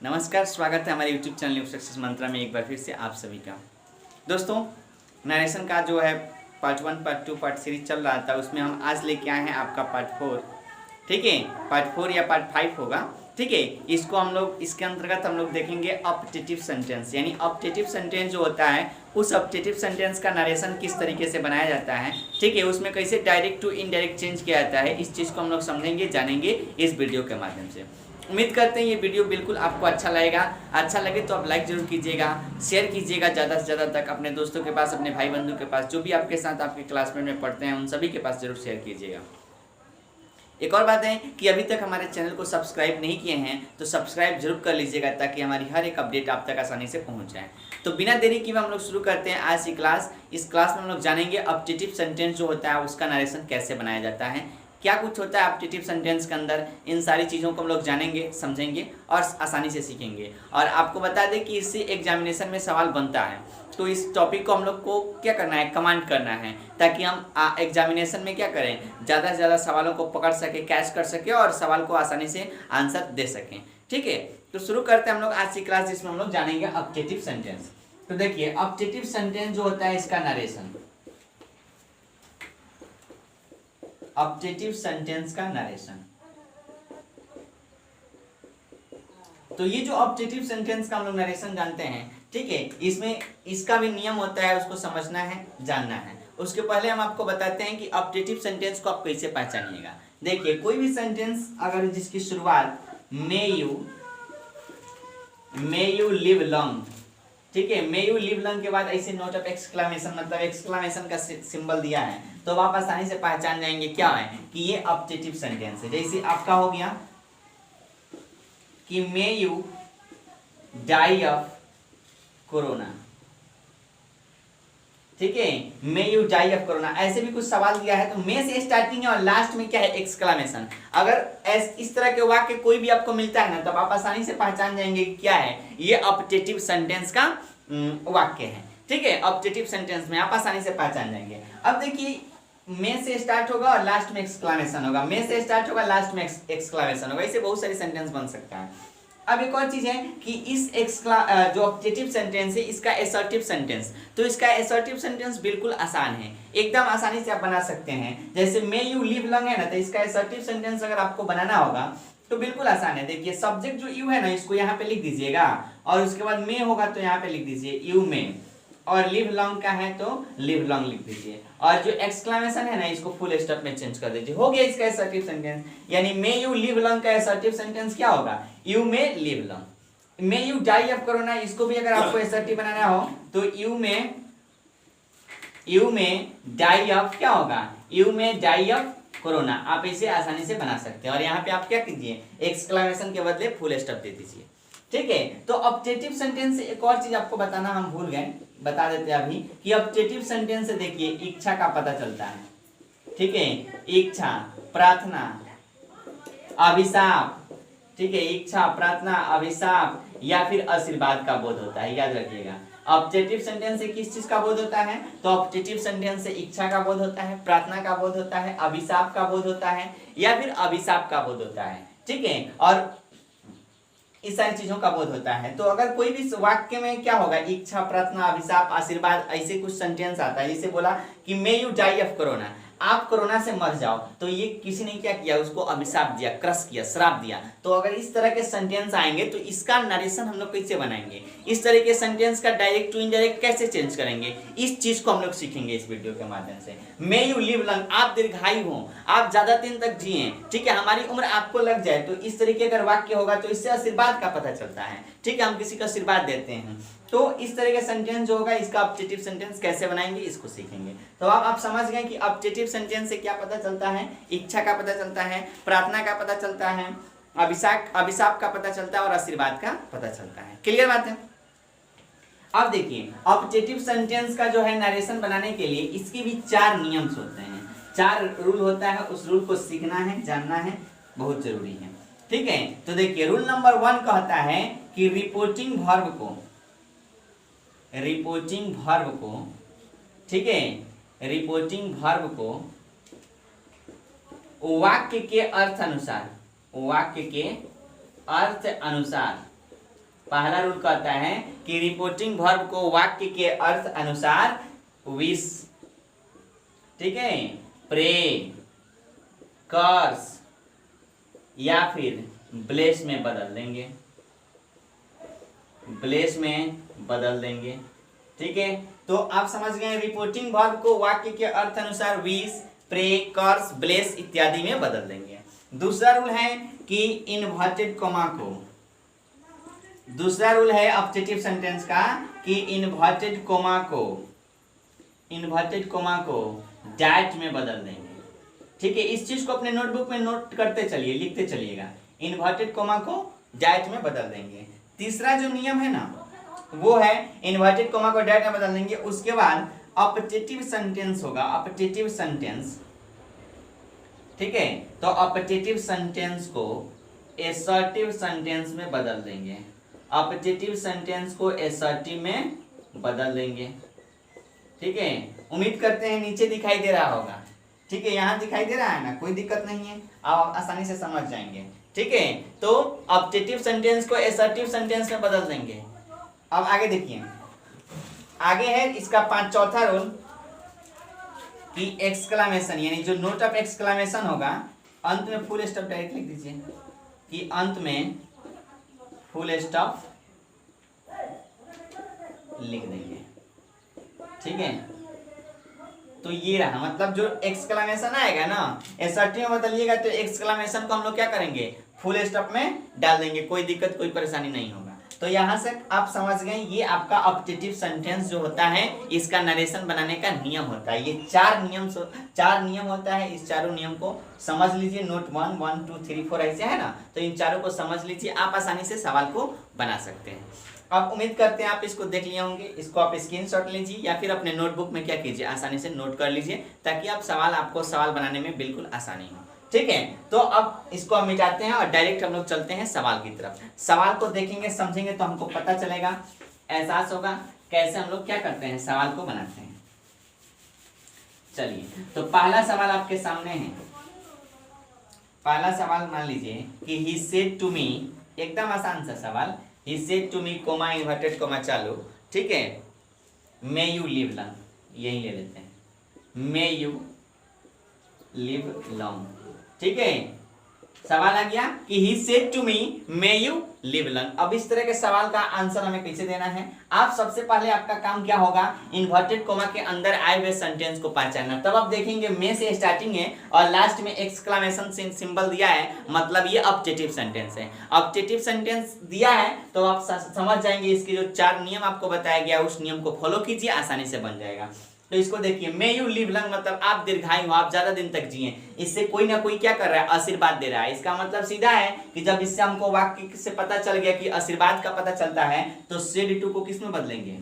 नमस्कार, स्वागत है हमारे YouTube चैनल न्यू सक्सेस मंत्रा में एक बार फिर से आप सभी का। दोस्तों, नरेशन का जो है पार्ट 1, पार्ट 2, पार्ट 3 चल रहा था, उसमें हम आज लेके आए हैं आपका पार्ट 4। ठीक है, पार्ट 4 या पार्ट 5 होगा। ठीक है, इसको हम लोग इसके अंतर्गत हम लोग देखेंगे ऑप्टेटिव सेंटेंस, यानी ऑप्टेटिव सेंटेंस जो होता है उस ऑप्टेटिव सेंटेंस का नरेशन किस तरीके से बनाया जाता है। ठीक है, उसमें कैसे डायरेक्ट टू इनडायरेक्ट चेंज किया जाता है, इस चीज़ को हम लोग समझेंगे, जानेंगे इस वीडियो के माध्यम से। उम्मीद करते हैं ये वीडियो बिल्कुल आपको अच्छा लगेगा। अच्छा लगे तो आप लाइक जरूर कीजिएगा, शेयर कीजिएगा ज़्यादा से ज़्यादा तक अपने दोस्तों के पास, अपने भाई बंधु के पास, जो भी आपके साथ आपके क्लासमेट में पढ़ते हैं उन सभी के पास जरूर शेयर कीजिएगा। एक और बात है कि अभी तक हमारे चैनल को सब्सक्राइब नहीं किए हैं तो सब्सक्राइब जरूर कर लीजिएगा ताकि हमारी हर एक अपडेट आप तक आसानी से पहुंच जाए। तो बिना देरी किए हम लोग शुरू करते हैं आज की क्लास। इस क्लास में हम लोग जानेंगे ऑप्टेटिव सेंटेंस जो होता है उसका नरेशन कैसे बनाया जाता है, क्या कुछ होता है ऑप्टेटिव सेंटेंस के अंदर, इन सारी चीज़ों को हम लोग जानेंगे, समझेंगे और आसानी से सीखेंगे। और आपको बता दें कि इससे एग्जामिनेशन में सवाल बनता है, तो इस टॉपिक को हम लोग को क्या करना है, कमांड करना है, ताकि हम एग्जामिनेशन में क्या करें, ज़्यादा से ज़्यादा सवालों को पकड़ सके, कैच कर सके और सवाल को आसानी से आंसर दे सकें। ठीक है, तो शुरू करते हैं हम लोग आज की क्लास, जिसमें हम लोग जानेंगे ऑप्टेटिव सेंटेंस। तो देखिए, ऑप्टेटिव सेंटेंस जो होता है इसका नरेशन, ऑप्टेटिव सेंटेंस का नरेशन। तो ये जो ऑप्टेटिव सेंटेंस का हम लोग नरेशन जानते हैं, ठीक है, इसमें इसका भी नियम होता है, उसको समझना है, जानना है। उसके पहले हम आपको बताते हैं कि ऑप्टेटिव सेंटेंस को आप कैसे पहचानिएगा। देखिए, कोई भी सेंटेंस अगर जिसकी शुरुआत मे यू लिव लॉन्ग, ठीक है, मे यू लिव लॉन्ग के बाद ऐसे नोट ऑफ एक्सक्लेमेशन, मतलब एक्सक्लेमेशन का सिंबल दिया है, तो आप आसानी से पहचान जाएंगे क्या है कि ये ऑप्टेटिव सेंटेंस है। जैसे आपका हो गया कि may you die of corona, ठीक है, may you die of corona, ऐसे भी कुछ सवाल दिया है तो मे से स्टार्टिंग है और लास्ट में क्या है, एक्सक्लेमेशन। अगर इस तरह के वाक्य कोई भी आपको मिलता है ना, तब आप आसानी से पहचान जाएंगे कि क्या है, ये ऑप्टेटिव सेंटेंस का वाक्य है। ठीक है, ऑप्टेटिव सेंटेंस में आप आसानी से पहचान जाएंगे। अब देखिए, मे से स्टार्ट होगा और लास्ट में एक्सक्लेमेशन होगा, मे से स्टार्ट होगा लास्ट में एक्सक्लेमेशन होगा, ऐसे बहुत सारे सेंटेंस बन सकता है। अब एक और चीज है कि इस जो ऑब्जेक्टिव सेंटेंस है इसका असर्टिव सेंटेंस, तो इसका असर्टिव सेंटेंस बिल्कुल आसान है, एकदम आसानी से आप बना सकते हैं। जैसे मे यू लिव लॉन्ग है ना, तो इसका असर्टिव सेंटेंस अगर आपको बनाना होगा तो बिल्कुल आसान है। देखिए, सब्जेक्ट जो यू है ना, इसको यहाँ पे लिख दीजिएगा और उसके बाद मे होगा तो यहाँ पे लिख दीजिए यू मे, और लिव लॉन्ग का है तो लिव लॉन्ग लिख दीजिए, और जो एक्सक्लेमेशन है ना इसको फुल स्टॉप में चेंज कर दीजिए। हो गया इसका असर्टिव सेंटेंस। यानी मे यू लिव लॉन्ग का असर्टिव सेंटेंस क्या होगा, you may live long. May you die of corona, इसको भी अगर आपको असर्टिव बनाना हो तो यू मे डाई ऑफ क्या होगा, you may die of corona, आप इसे आसानी से बना सकते हैं। और यहाँ पे आप क्या कीजिए, एक्सक्लेमेशन के बदले फुल स्टॉप दे दीजिए। ठीक है, तो ऑब्जेक्टिव सेंटेंस से एक और चीज आपको बताना हम भूल गए, बता देते हैं अभी कि ऑब्जेक्टिव सेंटेंस से देखिए इच्छा का पता चलता है। ठीक है, इच्छा, प्रार्थना, अभिशाप, ठीक है, इच्छा, प्रार्थना, अभिशाप या फिर आशीर्वाद का बोध होता है, याद रखिएगा। ऑब्जेक्टिव सेंटेंस से किस चीज का बोध होता है, तो ऑब्जेक्टिव सेंटेंस से इच्छा का बोध होता है, प्रार्थना का बोध होता है, अभिशाप का बोध होता है या फिर अभिशाप का बोध होता है। ठीक है, और इस सारी चीजों का बोध होता है। तो अगर कोई भी वाक्य में क्या होगा, इच्छा, प्रार्थना, अभिशाप, आशीर्वाद, ऐसे कुछ सेंटेंस आता है। जैसे बोला कि may you die of corona, आप कोरोना से मर जाओ, तो ये किसी ने क्या किया, उसको अभिशाप दिया, क्रश किया, श्राप दिया। तो अगर इस तरह के सेंटेंस आएंगे तो इसका नरेशन हम लोग कैसे बनाएंगे, इस तरह के सेंटेंस का डायरेक्ट टू इनडायरेक्ट कैसे चेंज करेंगे, इस चीज को हम लोग सीखेंगे इस वीडियो के माध्यम से। मे यू लिव लॉन्ग, आप दीर्घायु हो, आप ज्यादा दिन तक जिए, ठीक है, हमारी उम्र आपको लग जाए, तो इस तरीके अगर वाक्य होगा तो इससे आशीर्वाद का पता चलता है। ठीक है, हम किसी को आशीर्वाद देते हैं, तो इस तरह के सेंटेंस जो होगा इसका ऑब्जेक्टिव सेंटेंस कैसे बनाएंगे इसको सीखेंगे। तो आप समझ गए कि ऑब्जेक्टिव सेंटेंस से क्या पता चलता है, इच्छा का पता चलता है, प्रार्थना का पता चलता है, अभिशाप का पता चलता है और आशीर्वाद का पता चलता है। क्लियर बात है। अब देखिए, ऑब्जेक्टिव सेंटेंस का जो है नरेशन बनाने के लिए इसके भी 4 नियम होते हैं, 4 रूल होता है, उस रूल को सीखना है, जानना है, बहुत जरूरी है। ठीक है, तो देखिए, रूल नंबर 1 कहता है कि रिपोर्टिंग वर्ब को, ठीक है, रिपोर्टिंग वर्ब को वाक्य के अर्थ अनुसार पहला रूल कहता है कि रिपोर्टिंग वर्ब को वाक्य के अर्थ अनुसार विश, ठीक है, प्रे, कर्स या फिर ब्लेस में बदल देंगे, ब्लेस में बदल देंगे, ठीक है। तो आप समझ गए, रिपोर्टिंग वर्ब को वाक्य के अर्थ अनुसार विश, प्रे, कर्स, ब्लेस इत्यादि में बदल देंगे। दूसरा रूल है कि इन्वर्टेड कॉमा को, दूसरा रूल है ऑब्जेक्टिव सेंटेंस का कि इन्वर्टेड कॉमा को डैट में बदल देंगे, ठीक है। इस चीज को अपने नोटबुक में नोट करते चलिए, लिखते चलिएगा, इन्वर्टेड कॉमा को डैट में बदल देंगे। तीसरा जो नियम है ना वो है इन्वर्टेड कॉमा को डैट में बदल देंगे। उसके बाद ऑब्जेक्टिव सेंटेंस होगा, ऑब्जेक्टिव सेंटेंस, ठीक है। तो ऑब्जेक्टिव सेंटेंस को एसर्टिव सेंटेंस में बदल देंगे, ऑब्जेक्टिव सेंटेंस को एसर्टिव में बदल देंगे, ठीक है। उम्मीद करते हैं नीचे दिखाई दे रहा होगा, ठीक है, यहाँ दिखाई दे रहा है ना, कोई दिक्कत नहीं है, आप आसानी से समझ जाएंगे, ठीक है। तो ऑब्जेक्टिव सेंटेंस को एसर्टिव सेंटेंस में बदल देंगे। अब आगे देखिए, आगे है इसका चौथा रूल कि एक्सक्लेमेशन, यानी जो नोट ऑफ एक्सक्लेमेशन होगा अंत में फुल स्टॉप डायरेक्ट लिख दीजिए कि अंत में फुल स्टॉप लिख देंगे, ठीक है। तो ये रहा, मतलब जो एक्सक्लेमेशन आएगा ना एसर्टिव में बदलिएगा तो एक्सक्लेमेशन को हम लोग क्या करेंगे, फुल स्टॉप में डाल देंगे, कोई दिक्कत कोई परेशानी नहीं होगा। तो यहाँ से आप समझ गए, ये आपका ऑब्जेक्टिव सेंटेंस जो होता है इसका नरेशन बनाने का नियम होता है। ये चार नियम होता है, इस चारों नियम को समझ लीजिए। नोट 1, 1, 2, 3, 4 ऐसे है ना, तो इन चारों को समझ लीजिए, आप आसानी से सवाल को बना सकते हैं। अब उम्मीद करते हैं आप इसको देख लिए होंगे, इसको आप स्क्रीनशॉट लीजिए या फिर अपने नोटबुक में क्या कीजिए, आसानी से नोट कर लीजिए ताकि आपको सवाल बनाने में बिल्कुल आसानी हो, ठीक है। तो अब इसको हम मिटाते हैं और डायरेक्ट हम लोग चलते हैं सवाल की तरफ। सवाल को देखेंगे समझेंगे तो हमको पता चलेगा, एहसास होगा कैसे हम लोग क्या करते हैं, सवाल को बनाते हैं। चलिए, तो पहला सवाल आपके सामने है। पहला सवाल मान लीजिए कि ही सेड टू मी, एकदम आसान सा सवाल, he said to me comma inverted comma चालू, ठीक है, मे यू लिव लॉन्ग, यही ले लेते हैं, मे यू लिव लॉन्ग, ठीक है। सवाल आ गया कि he said to me may you live long. अब इस तरह के सवाल का आंसर हमें कैसे देना है, आप सबसे पहले आपका काम क्या होगा, इन्वर्टेड कोमा के अंदर आए हुए सेंटेंस को पहचानना। तब आप देखेंगे मे से स्टार्टिंग है और लास्ट में एक्सक्लेमेशन सिंबल दिया है, मतलब ये ऑब्जेक्टिव सेंटेंस है। ऑब्जेक्टिव सेंटेंस दिया है तो आप समझ जाएंगे, इसके जो 4 नियम आपको बताया गया उस नियम को फॉलो कीजिए, आसानी से बन जाएगा। तो इसको देखिए, मे यू लिव लॉन्ग मतलब आप दीर्घायु हो, आप ज्यादा दिन तक जिए। इससे कोई ना कोई क्या कर रहा है, आशीर्वाद दे रहा है। इसका मतलब सीधा है कि जब इससे हमको वाक्य से पता चल गया कि आशीर्वाद का पता चलता है तो सेड टू को किस में बदलेंगे,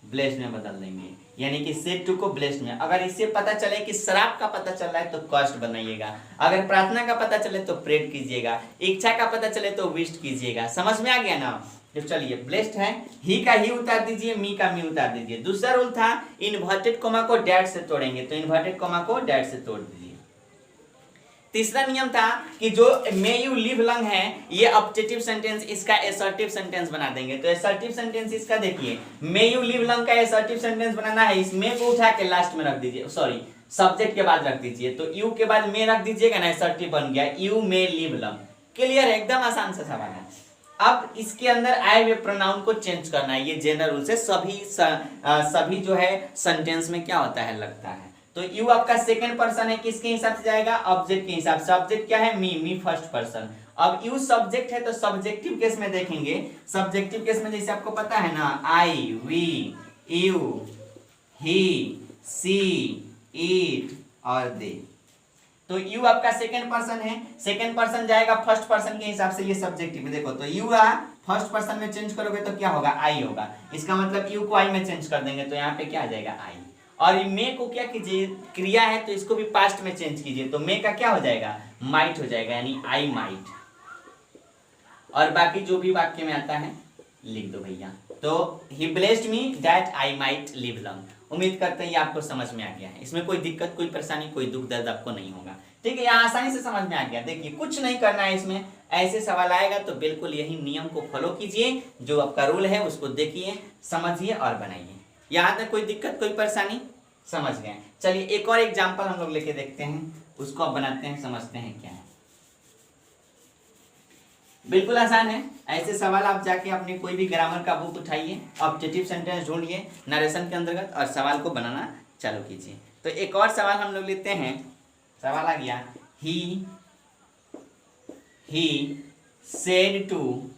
ब्लेस्ड में बदल देंगे, यानी कि सेड टू को ब्लेस्ड में। अगर इससे पता चले कि शराब का पता चल रहा है तो कष्ट बनाइएगा, अगर प्रार्थना का पता चले तो प्रेड कीजिएगा, इच्छा का पता चले तो विश कीजिएगा। समझ में आ गया ना। तो चलिए, ब्लेस्ड है, ही का ही उतार दीजिए, मी का मी उतार दीजिए। दूसरा रूल था इन्वर्टेड कोमा को डैट से तोड़ेंगे, तो इन्वर्टेड कोमा को डैट से तोड़ दीजिए। तीसरा नियम था कि जो मे यू लिव लॉन्ग है ये ऑब्जेक्टिव सेंटेंस, इसका एसर्टिव सेंटेंस बना देंगे। तो एसर्टिव सेंटेंस इसका देखिए, मे यू लिव लॉन्ग का एसर्टिव सेंटेंस बनाना है, इस मे को उठा के लास्ट में रख दीजिए, सॉरी सब्जेक्ट के बाद रख दीजिए। तो यू के बाद मे रख दीजिएगा ना, एसर्टिव बन गया, you may live long. Clear है, एकदम आसान सा सवाल है। अब इसके अंदर आए हुए प्रोनाउन को चेंज करना है, ये जनरल रूल से सभी जो है सेंटेंस में क्या होता है, लगता है। तो यू आपका सेकंड पर्सन है, किसके हिसाब से जाएगा, ऑब्जेक्ट के हिसाब से। ऑब्जेक्ट क्या है, मी फर्स्ट पर्सन। अब यू सब्जेक्ट है तो सब्जेक्टिव केस में देखेंगे, सब्जेक्टिव केस में जैसे आपको पता है ना, I, we, you, he, she, it और दे। तो यू आपका सेकंड पर्सन है, सेकंड पर्सन जाएगा फर्स्ट पर्सन के हिसाब से, ये सब्जेक्टिव में देखो। तो यू फर्स्ट पर्सन में चेंज करोगे तो क्या होगा, आई होगा। इसका मतलब यू को आई में चेंज कर देंगे तो यहाँ पे क्या आ जाएगा, आई। और मे को क्या कीजिए, क्रिया है तो इसको भी पास्ट में चेंज कीजिए, तो मे का क्या हो जाएगा, माइट हो जाएगा, यानी आई माइट। और बाकी जो भी वाक्य में आता है लिख दो भैया। तो he blessed me that I might live long. उम्मीद करते हैं ये आपको समझ में आ गया है, इसमें कोई दिक्कत, कोई परेशानी, कोई दुख दर्द आपको नहीं होगा, ठीक है। यहाँ आसानी से समझ में आ गया। देखिए, कुछ नहीं करना है इसमें, ऐसे सवाल आएगा तो बिल्कुल यही नियम को फॉलो कीजिए, जो आपका रूल है उसको देखिए, समझिए और बनाइए। यहाँ तक कोई दिक्कत, कोई परेशानी? समझ गए। चलिए एक और एग्जाम्पल हम लोग लेके देखते हैं, उसको अब बनाते हैं, समझते हैं क्या है। बिल्कुल आसान है। ऐसे सवाल आप जाके अपने कोई भी ग्रामर का बुक उठाइए, ऑब्जेक्टिव सेंटेंस ढूंढिए नरेशन के अंतर्गत और सवाल को बनाना चालू कीजिए। तो एक और सवाल हम लोग लेते हैं। सवाल आ गया, he said to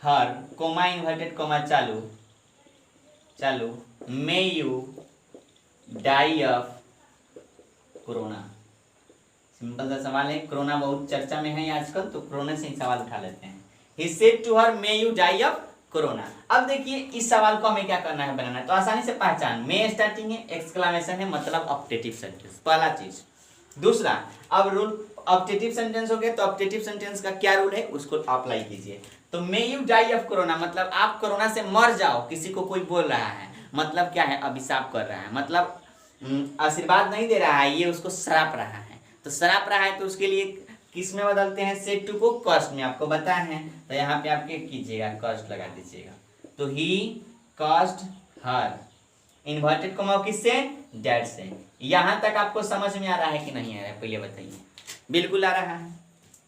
her, comma inverted comma चालू चालू, may you die of corona. Simple सा सवाल है, कोरोना बहुत चर्चा में है आजकल, तो कोरोना से ही सवाल उठा लेते हैं। He said to her may you die of corona. अब देखिए इस सवाल को हमें क्या करना है, बनाना है। तो आसानी से पहचान, मे स्टार्टिंग है, एक्सक्लेमेशन है, मतलब ऑब्जेक्टिव सेंटेंस, पहला चीज। दूसरा, अब रूल ऑब्जेक्टिव सेंटेंस हो गया, तो ऑब्जेक्टिव सेंटेंस का क्या रूल है उसको अप्लाई कीजिए। तो may you die of corona मतलब आप कोरोना से मर जाओ, किसी को कोई बोल रहा है, मतलब क्या है, अभिशाप कर रहा है, मतलब आशीर्वाद नहीं दे रहा है, ये उसको श्राप रहा है। तो श्राप रहा है तो उसके लिए किस में बदलते हैं, सेड टू को कॉस्ट में, आपको बताया है। तो यहाँ पे आप क्या कीजिएगा, कॉस्ट लगा दीजिएगा। तो ही कॉस्ट हर, इन्वर्टेड कोमा किससे, डैड से। यहाँ तक आपको समझ में आ रहा है कि नहीं आ रहा है, पहले बताइए। बिल्कुल आ रहा है,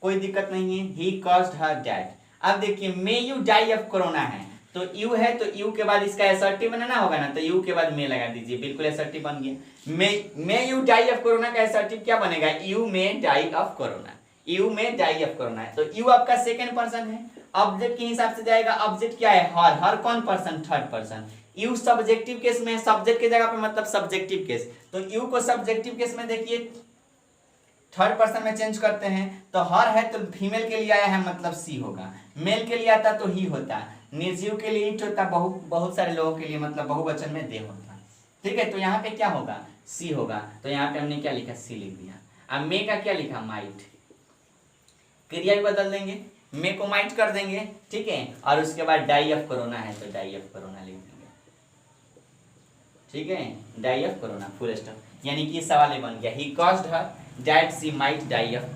कोई दिक्कत नहीं है। He cost her dad. अब देखिए may you die of corona है, तो यू है तो यू के बाद इसका एसर्टिव बनाना होगा ना, तो यू के बाद मे लगा दीजिए, बिल्कुल एसर्टिव बन गया। May you die of corona का एसर्टिव क्या बनेगा, you may die of corona. You may die of corona है, तो यू आपका सेकंड पर्सन है, ऑब्जेक्ट के हिसाब से जाएगा। ऑब्जेक्ट क्या है, हर, हर कौन person, third person. You subjective case में है, सब्जेक्ट की जगह पे मतलब सब्जेक्टिव केस, तो यू को सब्जेक्टिव केस में देखिए थर्ड पर्सन में चेंज करते हैं। तो हर है तो फीमेल के लिए आया है, मतलब सी होगा। मेल के लिए आता तो ही होता, निर्जीव के लिए इट होता, बहुत सारे लोगों के लिए मतलब बहुवचन में दे होता। ठीक है, तो यहाँ पे क्या होगा, सी होगा। तो यहाँ पे हमने क्या लिखा, सी लिख दिया। अब मे का क्या लिखा, माइट, क्रिया भी बदल देंगे, मे को माइट कर देंगे, ठीक है। और उसके बाद डाई ऑफ कोरोना है तो डाई ऑफ कोरोना लिख देंगे, ठीक है, die of corona, full stop. यानी कि सवाल बन गया, he caused her that she might die of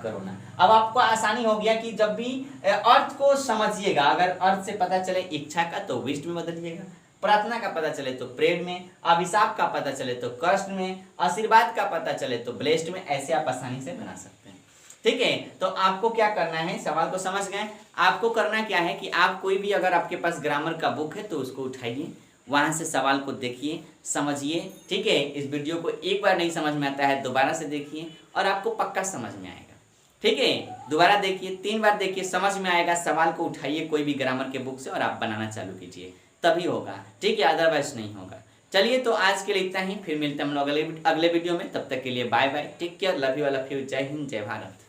corona. अब आपको आसानी हो गया कि जब भी अर्थ को समझिएगा, अगर अर्थ से पता चले इच्छा का तो विश में बदलिएगा, प्रार्थना का पता चले तो प्रेड में, अभिशाप का पता चले तो कष्ट में, आशीर्वाद का पता चले तो ब्लेस्ड में, ऐसे आप आसानी से बना सकते हैं। ठीक है, तो आपको क्या करना है, सवाल को समझ गए। आपको करना क्या है कि आप कोई भी अगर आपके पास ग्रामर का बुक है तो उसको उठाइए, वहां से सवाल को देखिए, समझिए। ठीक है, इस वीडियो को एक बार नहीं समझ में आता है दोबारा से देखिए और आपको पक्का समझ में आएगा। ठीक है, दोबारा देखिए, 3 बार देखिए, समझ में आएगा। सवाल को उठाइए कोई भी ग्रामर के बुक से और आप बनाना चालू कीजिए, तभी होगा। ठीक है, अदरवाइज नहीं होगा। चलिए, तो आज के लिए इतना ही, फिर मिलते हैं हम लोग अगले वीडियो में। तब तक के लिए bye bye, take care, love you all of you, जय हिंद, जय भारत।